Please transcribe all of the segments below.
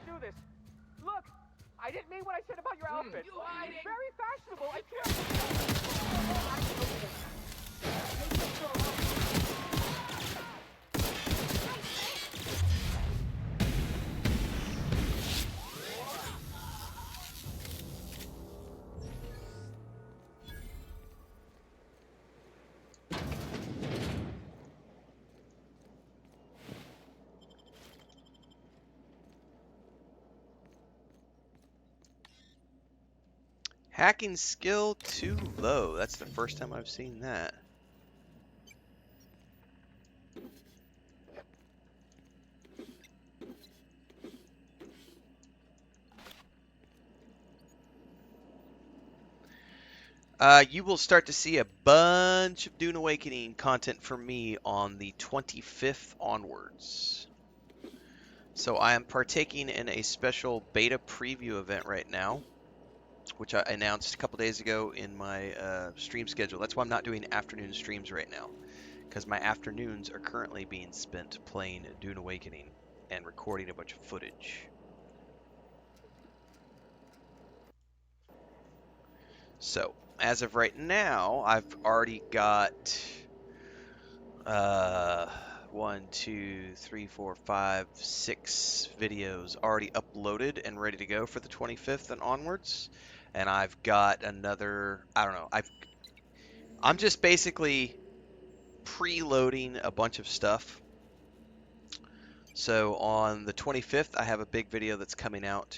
do this. Look, I didn't mean what I said about your outfit. You hiding? It's very fashionable. I swear. Hacking skill too low. That's the first time I've seen that. You will start to see a bunch of Dune Awakening content from me on the 25th onwards. So I am partaking in a special beta preview event right now, which I announced a couple days ago in my stream schedule. That's why I'm not doing afternoon streams right now, because my afternoons are currently being spent playing Dune Awakening and recording a bunch of footage. So, as of right now, I've already got 1, 2, 3, 4, 5, 6 videos already uploaded and ready to go for the 25th and onwards. And I've got another, I don't know, I'm just basically preloading a bunch of stuff. So on the 25th, I have a big video that's coming out.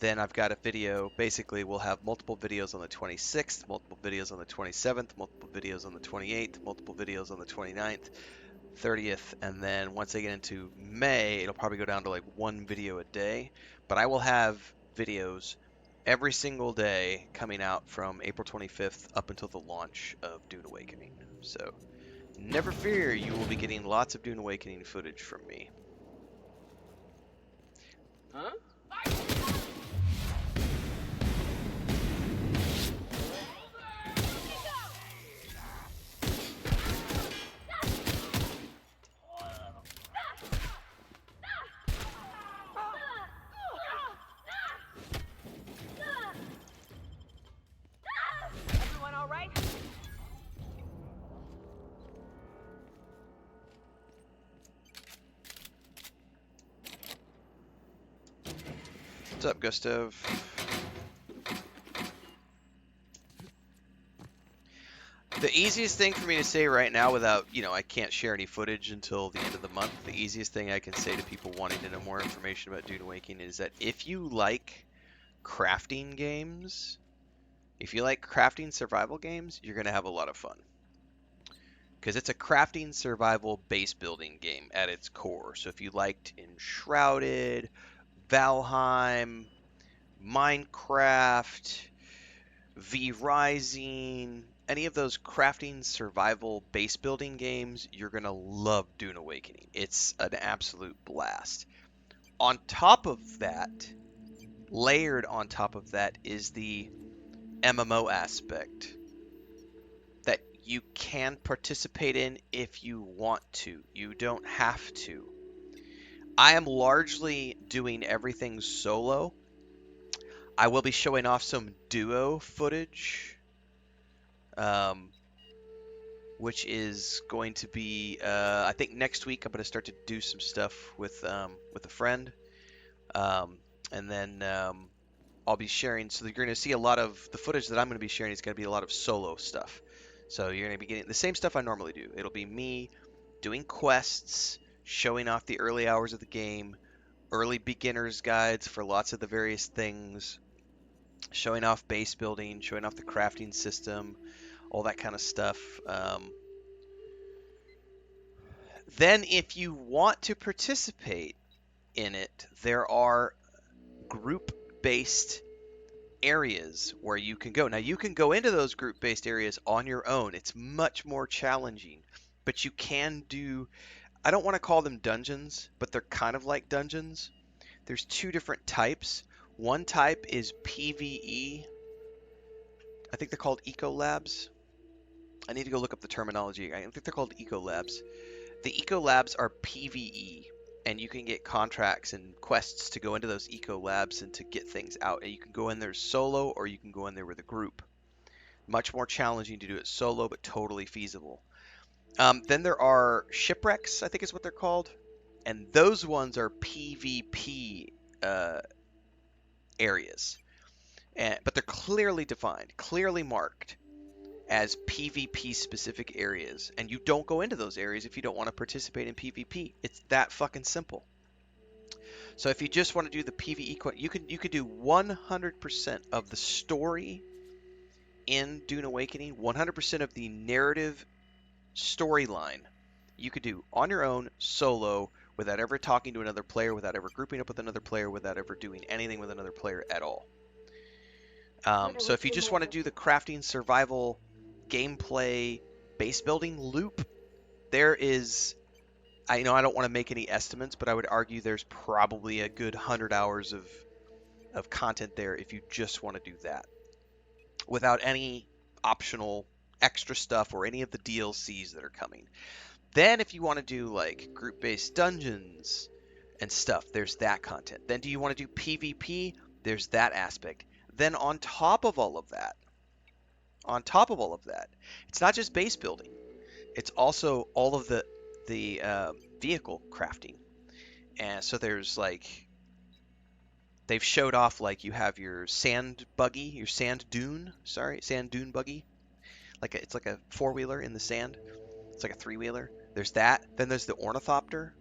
Then I've got a video, basically we'll have multiple videos on the 26th, multiple videos on the 27th, multiple videos on the 28th, multiple videos on the 29th, 30th, and then once I get into May, it'll probably go down to like one video a day. But I will have videos every single day coming out from April 25th up until the launch of Dune Awakening. So never fear, you will be getting lots of Dune Awakening footage from me. Huh? Everyone all right? What's up, Gustav? The easiest thing for me to say right now without, I can't share any footage until the end of the month. The easiest thing I can say to people wanting to know more information about Dune Awakening is that if you like crafting games, if you like crafting survival games, you're going to have a lot of fun. Because it's a crafting survival base building game at its core. So if you liked Enshrouded, Valheim, Minecraft, V Rising, any of those crafting survival base building games, you're going to love Dune Awakening. It's an absolute blast. On top of that, layered on top of that, is the MMO aspect that you can participate in if you want to. You don't have to. I am largely doing everything solo. I will be showing off some duo footage, which is going to be, I think next week I'm going to start to do some stuff with a friend, and then I'll be sharing. So you're going to see a lot of the footage that I'm going to be sharing is going to be a lot of solo stuff. So you're going to be getting the same stuff I normally do. It'll be me doing quests, showing off the early hours of the game, early beginner's guides for lots of the various things, showing off base building, showing off the crafting system, all that kind of stuff. Then if you want to participate in it, there are group-based areas where you can go. Now you can go into those group-based areas on your own. It's much more challenging, but you can do, I don't want to call them dungeons, but they're kind of like dungeons. There's two different types. One type is PvE. I think they're called Eco Labs. I need to go look up the terminology. I think they're called Eco Labs. The Eco Labs are PvE. and you can get contracts and quests to go into those eco labs and to get things out. And you can go in there solo, or you can go in there with a group. Much more challenging to do it solo, but totally feasible. Then there are shipwrecks, I think is what they're called, and those ones are PvP areas, but they're clearly defined, clearly marked as PvP specific areas, and you don't go into those areas if you don't want to participate in PvP. It's that fucking simple. So if you just want to do the PvE, you could do 100% of the story in Dune Awakening, 100% of the narrative storyline you could do on your own, solo, without ever talking to another player, without ever grouping up with another player, without ever doing anything with another player at all. So if you just want to do the crafting, survival, gameplay, base building loop, there is, I know I don't want to make any estimates, but I would argue there's probably a good 100 hours of content there if you just want to do that, without any optional extra stuff or any of the DLCs that are coming. Then if you want to do like group-based dungeons and stuff, there's that content. Then do you want to do PvP? There's that aspect. Then on top of all of that, it's not just base building. It's also all of the vehicle crafting. And so there's like, they've showed off like you have your sand dune buggy. It's like a four-wheeler in the sand. It's like a three-wheeler. There's that. Then there's the ornithopter.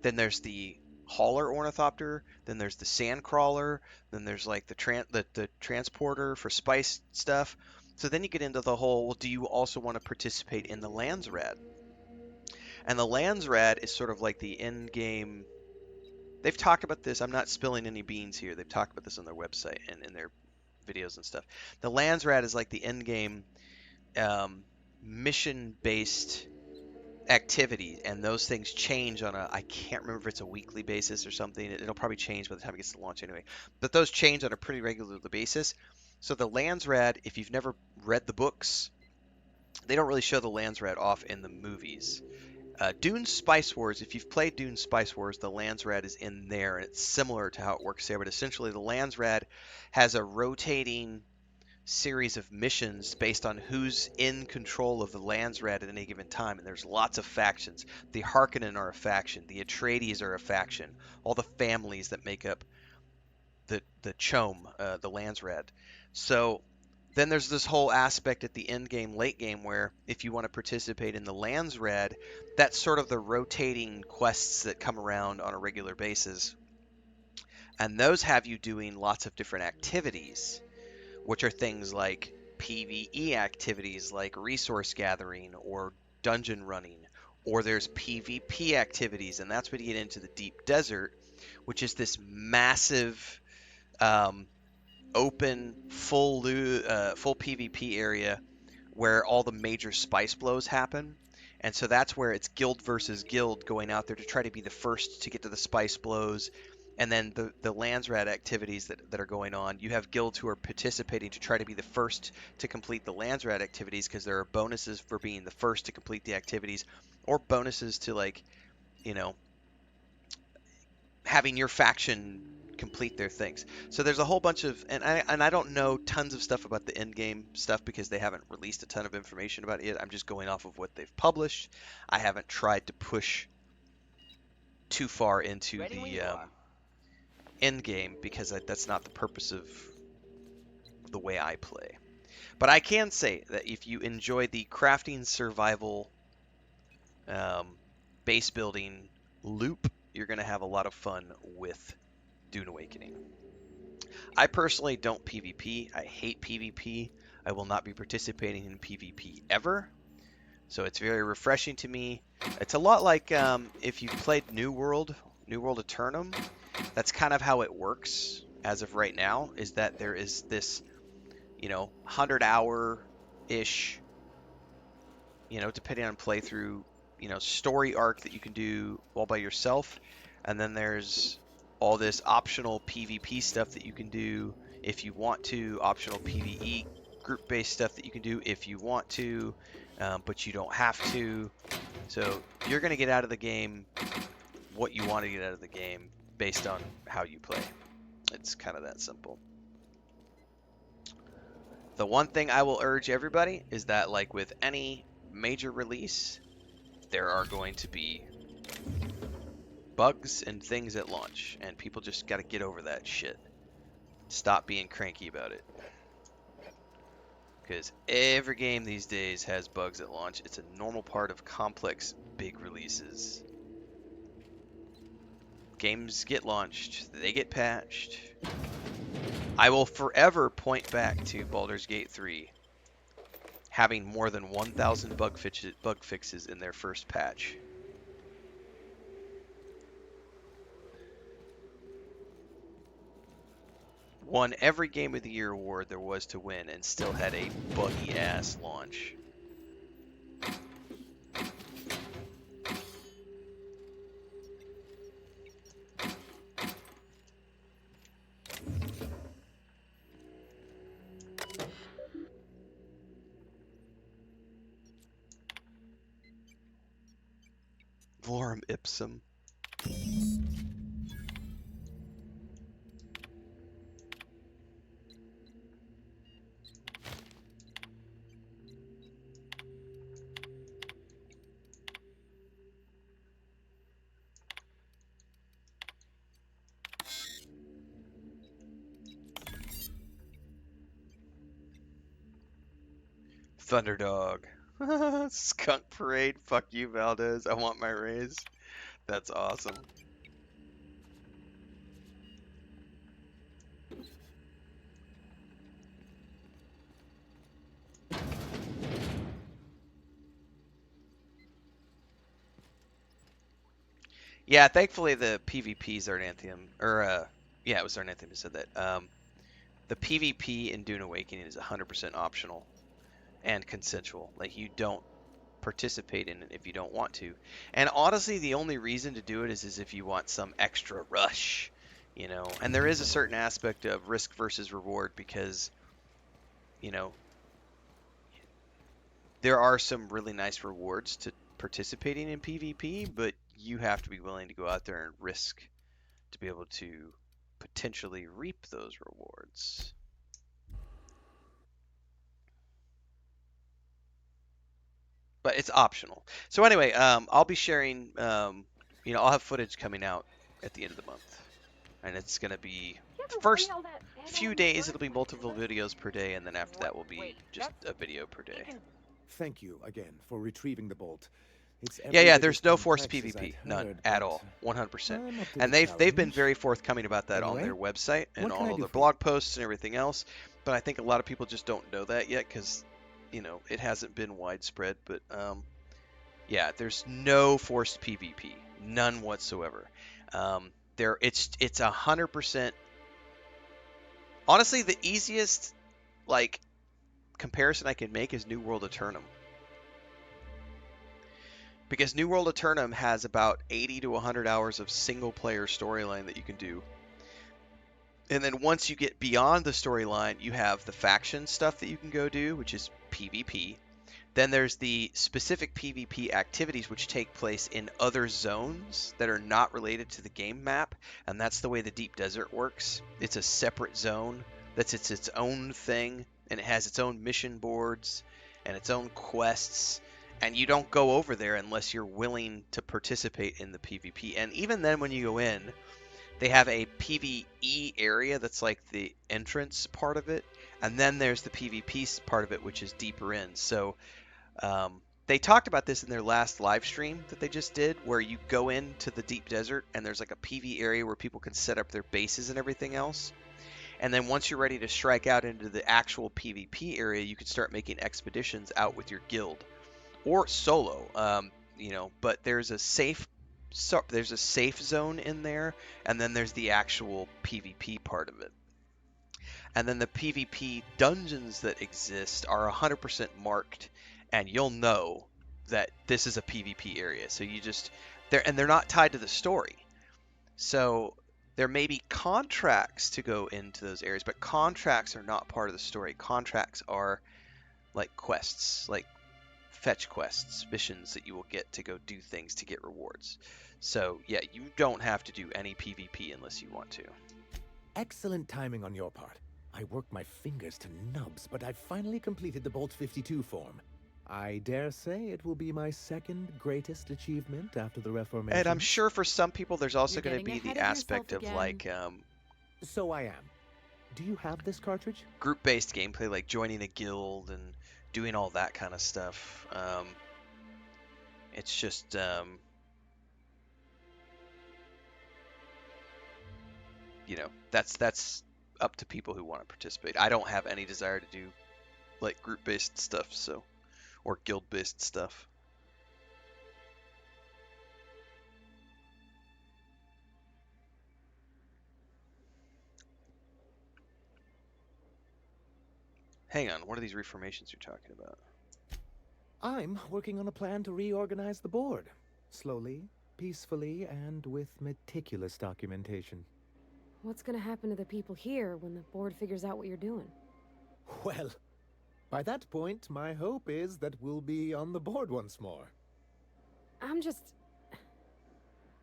Then there's the hauler ornithopter. Then there's the sand crawler. Then there's like the transporter for spice stuff. So then you get into the whole, well, do you also want to participate in the Landsrad? And the Landsrad is sort of like the end game. They've talked about this. I'm not spilling any beans here. They've talked about this on their website and in their videos and stuff. The Landsrad is like the end game mission-based activity, and those things change on I can't remember if it's a weekly basis or something. It'll probably change by the time it gets to launch anyway. But those change on a pretty regular basis. So the Landsrad, if you've never read the books, they don't really show the Landsrad off in the movies. Dune Spice Wars, if you've played Dune Spice Wars, the Landsrad is in there, and it's similar to how it works there, but essentially the Landsrad has a rotating series of missions based on who's in control of the Landsrad at any given time, and there's lots of factions. The Harkonnen are a faction, the Atreides are a faction, all the families that make up the Chom, the Landsrad. So then there's this whole aspect at the end game, late game, where if you want to participate in the Landsrad, that's sort of the rotating quests that come around on a regular basis. And those have you doing lots of different activities, which are things like PvE activities like resource gathering or dungeon running, or there's PvP activities, and that's when you get into the deep desert, which is this massive open full PvP area where all the major spice blows happen. And so that's where it's guild versus guild going out there to try to be the first to get to the spice blows. And then the Landsrad activities that are going on, you have guilds who are participating to try to be the first to complete the Landsrad activities, because there are bonuses for being the first to complete the activities, or bonuses to, like, you know, having your faction complete their things. So there's a whole bunch of, and I don't know tons of stuff about the end game stuff because they haven't released a ton of information about it. I'm just going off of what they've published. I haven't tried to push too far into the end game because that's not the purpose of the way I play. But I can say that if you enjoy the crafting, survival, base building loop, you're going to have a lot of fun with Dune Awakening. I personally don't PvP. I hate PvP. I will not be participating in PvP ever. So it's very refreshing to me. It's a lot like if you played New World Eternum. That's kind of how it works as of right now, is that there is this, 100-hour-ish, depending on playthrough, story arc that you can do all by yourself. And then there's all this optional PvP stuff that you can do if you want to, optional PvE group-based stuff that you can do if you want to, but you don't have to. So you're going to get out of the game what you want to get out of the game based on how you play. It's kind of that simple. The one thing I will urge everybody is that, like with any major release, there are going to be bugs and things at launch, and people just got to get over that shit. Stop being cranky about it. Because every game these days has bugs at launch. It's a normal part of complex, big releases. Games get launched, they get patched. I will forever point back to Baldur's Gate 3 having more than 1,000 bug fixes in their first patch. Won every Game of the Year award there was to win and still had a buggy ass launch. Lorem ipsum. Thunderdog. Skunk Parade. Fuck you, Valdez. I want my raise. That's awesome. Yeah, thankfully the PvPs are Anthemium, or yeah, it was Arnanthium who said that. The PvP in Dune Awakening is 100% optional and consensual. Like, you don't participate in it if you don't want to. And honestly, the only reason to do it is if you want some extra rush, you know. And there is a certain aspect of risk versus reward because, you know, there are some really nice rewards to participating in PvP, but you have to be willing to go out there and risk to be able to potentially reap those rewards. But it's optional. So anyway, I'll be sharing, I'll have footage coming out at the end of the month. And it's going to be, first few days, it'll be multiple videos per day, and then after that will be just a video per day. Thank you again for retrieving the bolt. It's Yeah, there's no forced PvP, none at all, 100%. And they've been very forthcoming about that on their website and all of their blog posts and everything else. But I think a lot of people just don't know that yet because, it hasn't been widespread. But yeah, there's no forced PvP, none whatsoever. It's 100%. Honestly, the easiest comparison I can make is New World Eternum. Because New World Eternum has about 80 to 100 hours of single-player storyline that you can do. And then once you get beyond the storyline, you have the faction stuff that you can go do, which is PvP. Then there's the specific PvP activities which take place in other zones that are not related to the game map, and that's the way the Deep Desert works. It's a separate zone that's its own thing, and it has its own mission boards and its own quests. And you don't go over there unless you're willing to participate in the PvP. And even then, when you go in, they have a PvE area that's like the entrance part of it. And then there's the PvP part of it, which is deeper in. So they talked about this in their last live stream that they just did, where you go into the Deep Desert and there's like a PvE area where people can set up their bases and everything else. And then once you're ready to strike out into the actual PvP area, you can start making expeditions out with your guild. Or solo, but there's a safe zone in there, and then there's the actual PvP part of it. And then the PvP dungeons that exist are 100% marked, and you'll know that this is a PvP area. So they're not tied to the story. So there may be contracts to go into those areas, but contracts are not part of the story. Contracts are like quests, like fetch quests, missions that you will get to go do things to get rewards. So yeah, you don't have to do any PvP unless you want to. Excellent timing on your part. I worked my fingers to nubs, but I finally completed the Bolt 52 form. I dare say it will be my second greatest achievement after the Reformation. And I'm sure for some people there's also going to be getting the ahead of aspect of yourself like So I am. Do you have this cartridge? group-based gameplay, like joining a guild and doing all that kind of stuff. It's just you know, that's up to people who want to participate. I don't have any desire to do like group-based stuff, so, or guild-based stuff. Hang on, what are these reformations you're talking about? I'm working on a plan to reorganize the board. Slowly, peacefully, and with meticulous documentation. What's gonna happen to the people here when the board figures out what you're doing? Well, by that point, my hope is that we'll be on the board once more.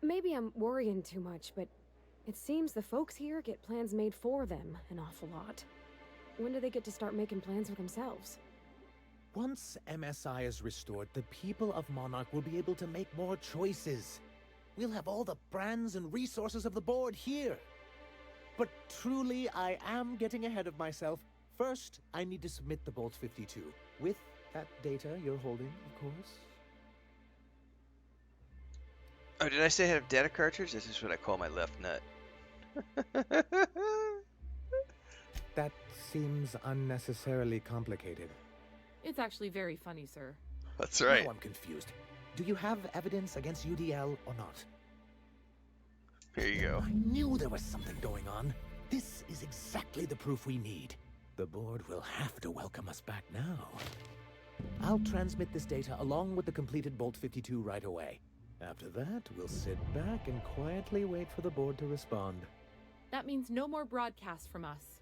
Maybe I'm worrying too much, but it seems the folks here get plans made for them an awful lot. When do they get to start making plans for themselves? Once MSI is restored, the people of Monarch will be able to make more choices. We'll have all the brands and resources of the board here. But truly, I am getting ahead of myself. First, I need to submit the Bolt 52, with that data you're holding, of course. Oh, did I say I have data cartridge? This is what I call my left nut. That seems unnecessarily complicated. It's actually very funny, sir. That's right. Now I'm confused. Do you have evidence against UDL or not? Here you go. I knew there was something going on. This is exactly the proof we need. The board will have to welcome us back now. I'll transmit this data along with the completed Bolt 52 right away. After that, we'll sit back and quietly wait for the board to respond. That means no more broadcasts from us.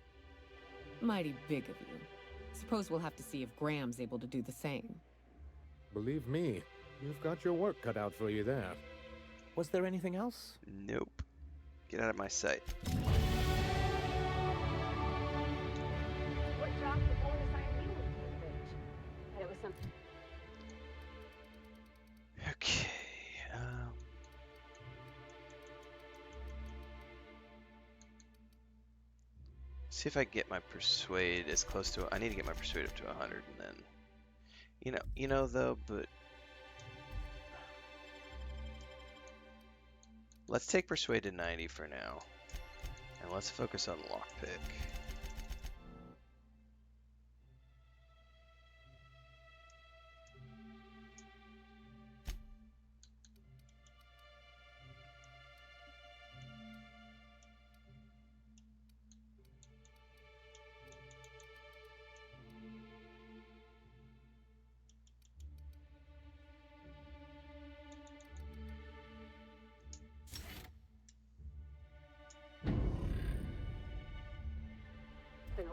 Mighty big of you. Suppose we'll have to see if Graham's able to do the same. Believe me, you've got your work cut out for you there. Was there anything else? Nope. Get out of my sight. What dropped the board assigned you with the bridge? That it was something. Okay. See if I can get my persuade as close to. I need to get my persuade up to 100, and then, you know though. But let's take persuade to 90 for now, and let's focus on lockpick.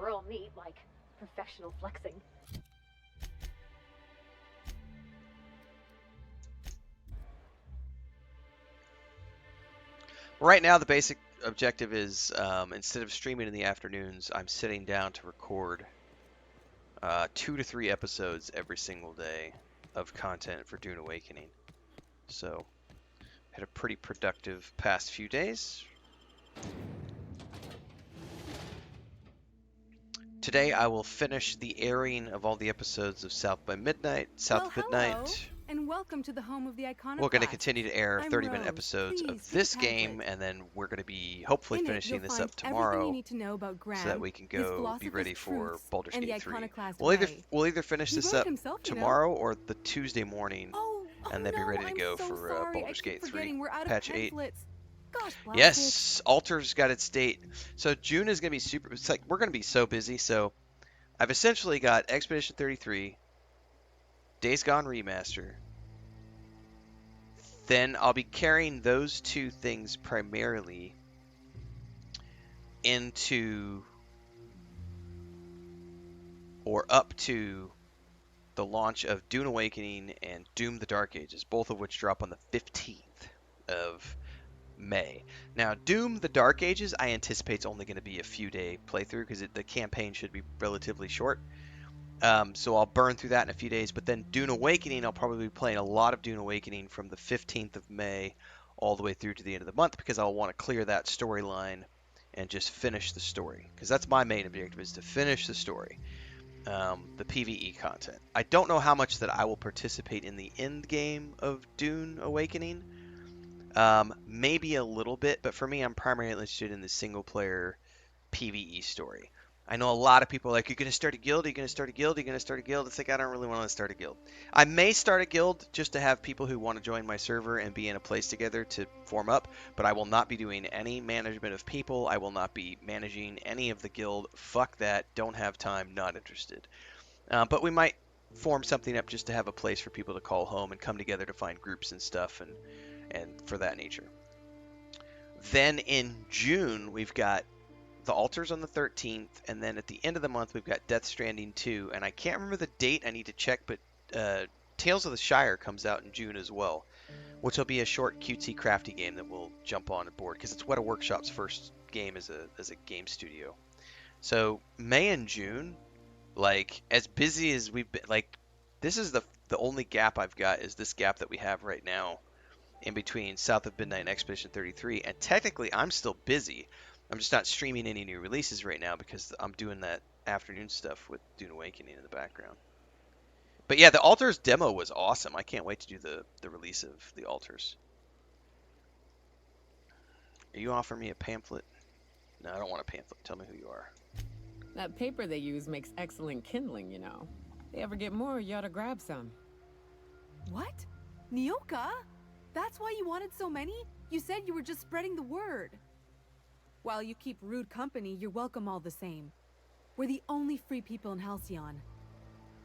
Real neat, like professional flexing. Right now, the basic objective is instead of streaming in the afternoons, I'm sitting down to record 2 to 3 episodes every single day of content for Dune Awakening. So, had a pretty productive past few days. Today I will finish the airing of all the episodes of South by Midnight. Hello, and welcome to the home of the Iconoclast. We're going to continue to air I'm 30-minute Rose. episodes Please, of this take a game, tablet. and then we're going to be hopefully In it, finishing you'll this find up everything tomorrow, you need to know about Graham, so that we can his go be philosopher's ready for truths, Baldur's and the Gate 3. Iconoclast We'll way. either finish He this wrote up himself, you know. tomorrow or the Tuesday morning, Oh, and then no, be ready to I'm go so for sorry. Baldur's I keep Gate 3 forgetting we're out of patch 8. pamphlets. Gosh, blast it. Yes, Alter's got its date. So June is going to be super. It's like we're going to be so busy. So I've essentially got Expedition 33, Days Gone Remaster. Then I'll be carrying those two things primarily into or up to the launch of Dune Awakening and Doom the Dark Ages, both of which drop on the 15th of May. Now, Doom the Dark Ages, I anticipate it's only going to be a few day playthrough because the campaign should be relatively short. So I'll burn through that in a few days. But then Dune Awakening, I'll probably be playing a lot of Dune Awakening from the 15th of May all the way through to the end of the month because I'll want to clear that storyline and just finish the story. Because that's my main objective, is to finish the story. The PvE content. I don't know how much that I will participate in the end game of Dune Awakening. Maybe a little bit, but for me, I'm primarily interested in the single player PvE story. I know a lot of people are like, you're going to start a guild, you're going to start a guild, you're going to start a guild. It's like, I don't really want to start a guild. I may start a guild just to have people who want to join my server and be in a place together to form up, but I will not be doing any management of people. I will not be managing any of the guild. Fuck that. Don't have time. Not interested. But we might form something up just to have a place for people to call home and come together to find groups and stuff and for that nature. Then in June, we've got the Altars on the 13th, and then at the end of the month, we've got Death Stranding 2, and I can't remember the date, I need to check, but Tales of the Shire comes out in June as well, which will be a short, cutesy, crafty game that we'll jump on board, because it's Weta Workshop's first game as a game studio. So, May and June, like, as busy as we've been, like, this is the only gap I've got, is this gap that we have right now in between South of Midnight and Expedition 33, and technically I'm still busy. I'm just not streaming any new releases right now because I'm doing that afternoon stuff with Dune Awakening in the background. But yeah, the Altars demo was awesome. I can't wait to do the release of the Altars. Are you offering me a pamphlet? No, I don't want a pamphlet. Tell me who you are. That paper they use makes excellent kindling, you know. If they ever get more, you ought to grab some. What? Nyoka? That's why you wanted so many? You said you were just spreading the word. While you keep rude company, you're welcome all the same. We're the only free people in Halcyon.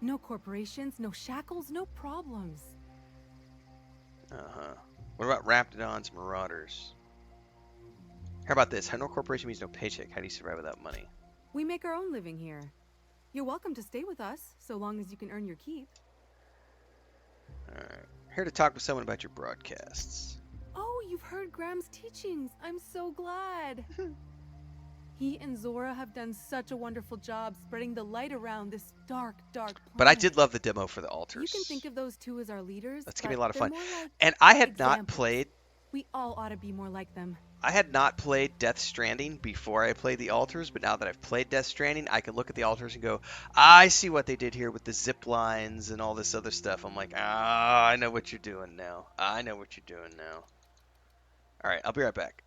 No corporations, no shackles, no problems. Uh-huh. What about Raptidon's Marauders? How about this? How no corporation means no paycheck. How do you survive without money? We make our own living here. You're welcome to stay with us, so long as you can earn your keep. Alright. Here to talk with someone about your broadcasts. Oh, you've heard Graham's teachings. I'm so glad. He and Zora have done such a wonderful job spreading the light around this dark, dark planet. But I did love the demo for the Altars. You can think of those two as our leaders. That's gonna be a lot of fun. Like and I had not examples. played. We all ought to be more like them. I had not played Death Stranding before I played the Altars, but now that I've played Death Stranding, I can look at the Altars and go, I see what they did here with the zip lines and all this other stuff. I'm like, I know what you're doing now. I know what you're doing now. All right, I'll be right back.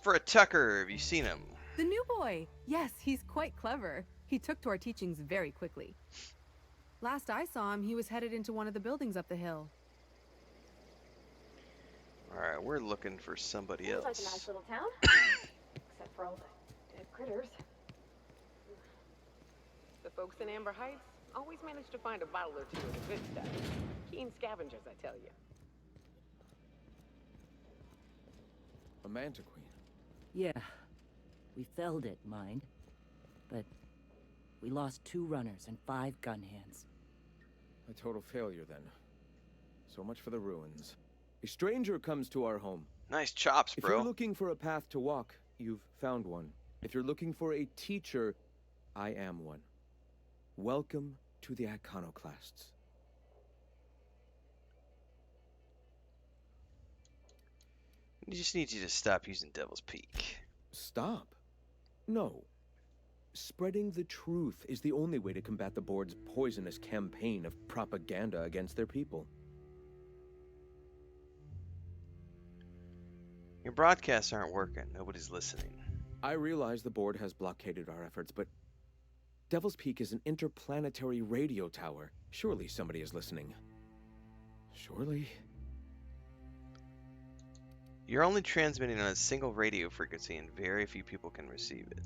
for a Tucker. Have you seen him? The new boy. Yes, he's quite clever. He took to our teachings very quickly. Last I saw him, he was headed into one of the buildings up the hill. Alright, we're looking for somebody Sounds else. like a nice little town. Except for all the dead critters. The folks in Amber Heights always manage to find a bottle or two of the good stuff. Keen scavengers, I tell you. A manta queen. Yeah. We felled it, mind. But we lost 2 runners and 5 gun hands. A total failure, then. So much for the ruins. A stranger comes to our home. Nice chops, If bro. you're looking for a path to walk, you've found one. If you're looking for a teacher, I am one. Welcome to the Iconoclasts. We just need you to stop using Devil's Peak. Stop? No. Spreading the truth is the only way to combat the board's poisonous campaign of propaganda against their people. Your broadcasts aren't working. Nobody's listening. I realize the board has blockaded our efforts, but Devil's Peak is an interplanetary radio tower. Surely somebody is listening. Surely? You're only transmitting on a single radio frequency and very few people can receive it.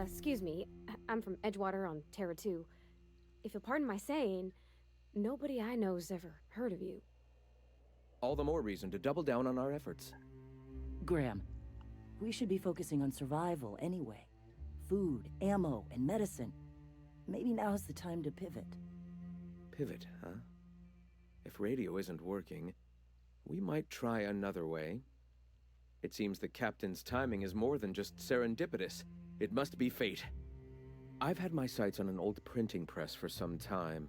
Excuse me. I'm from Edgewater on Terra 2. If you'll pardon my saying, nobody I know's ever heard of you. All the more reason to double down on our efforts. Graham, we should be focusing on survival anyway. Food, ammo, and medicine. Maybe now's the time to pivot. Pivot, huh? If radio isn't working, we might try another way. It seems the captain's timing is more than just serendipitous. It must be fate. I've had my sights on an old printing press for some time.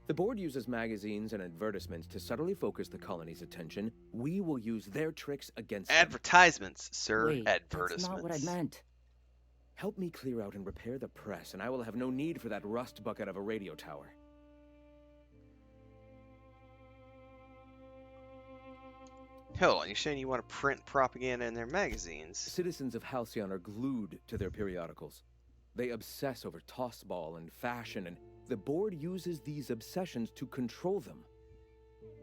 The board uses magazines and advertisements to subtly focus the colony's attention. We will use their tricks against them. Advertisements, sir. Wait, Advertisements. that's not what I meant. Help me clear out and repair the press, and I will have no need for that rust bucket of a radio tower. Hold on, you're saying you want to print propaganda in their magazines? Citizens of Halcyon are glued to their periodicals. They obsess over tossball and fashion, and the board uses these obsessions to control them.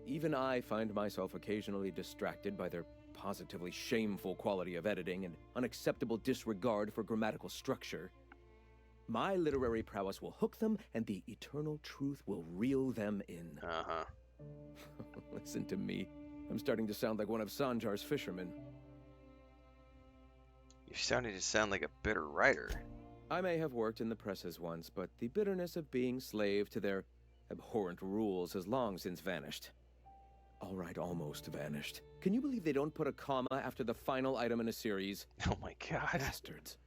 Even I find myself occasionally distracted by their positively shameful quality of editing and unacceptable disregard for grammatical structure. My literary prowess will hook them, and the eternal truth will reel them in. Uh-huh. Listen to me. I'm starting to sound like one of Sanjar's fishermen. You're starting to sound like a bitter writer. I may have worked in the presses once, but the bitterness of being slave to their abhorrent rules has long since vanished. All right, almost vanished. Can you believe they don't put a comma after the final item in a series? Oh my god. Bastards.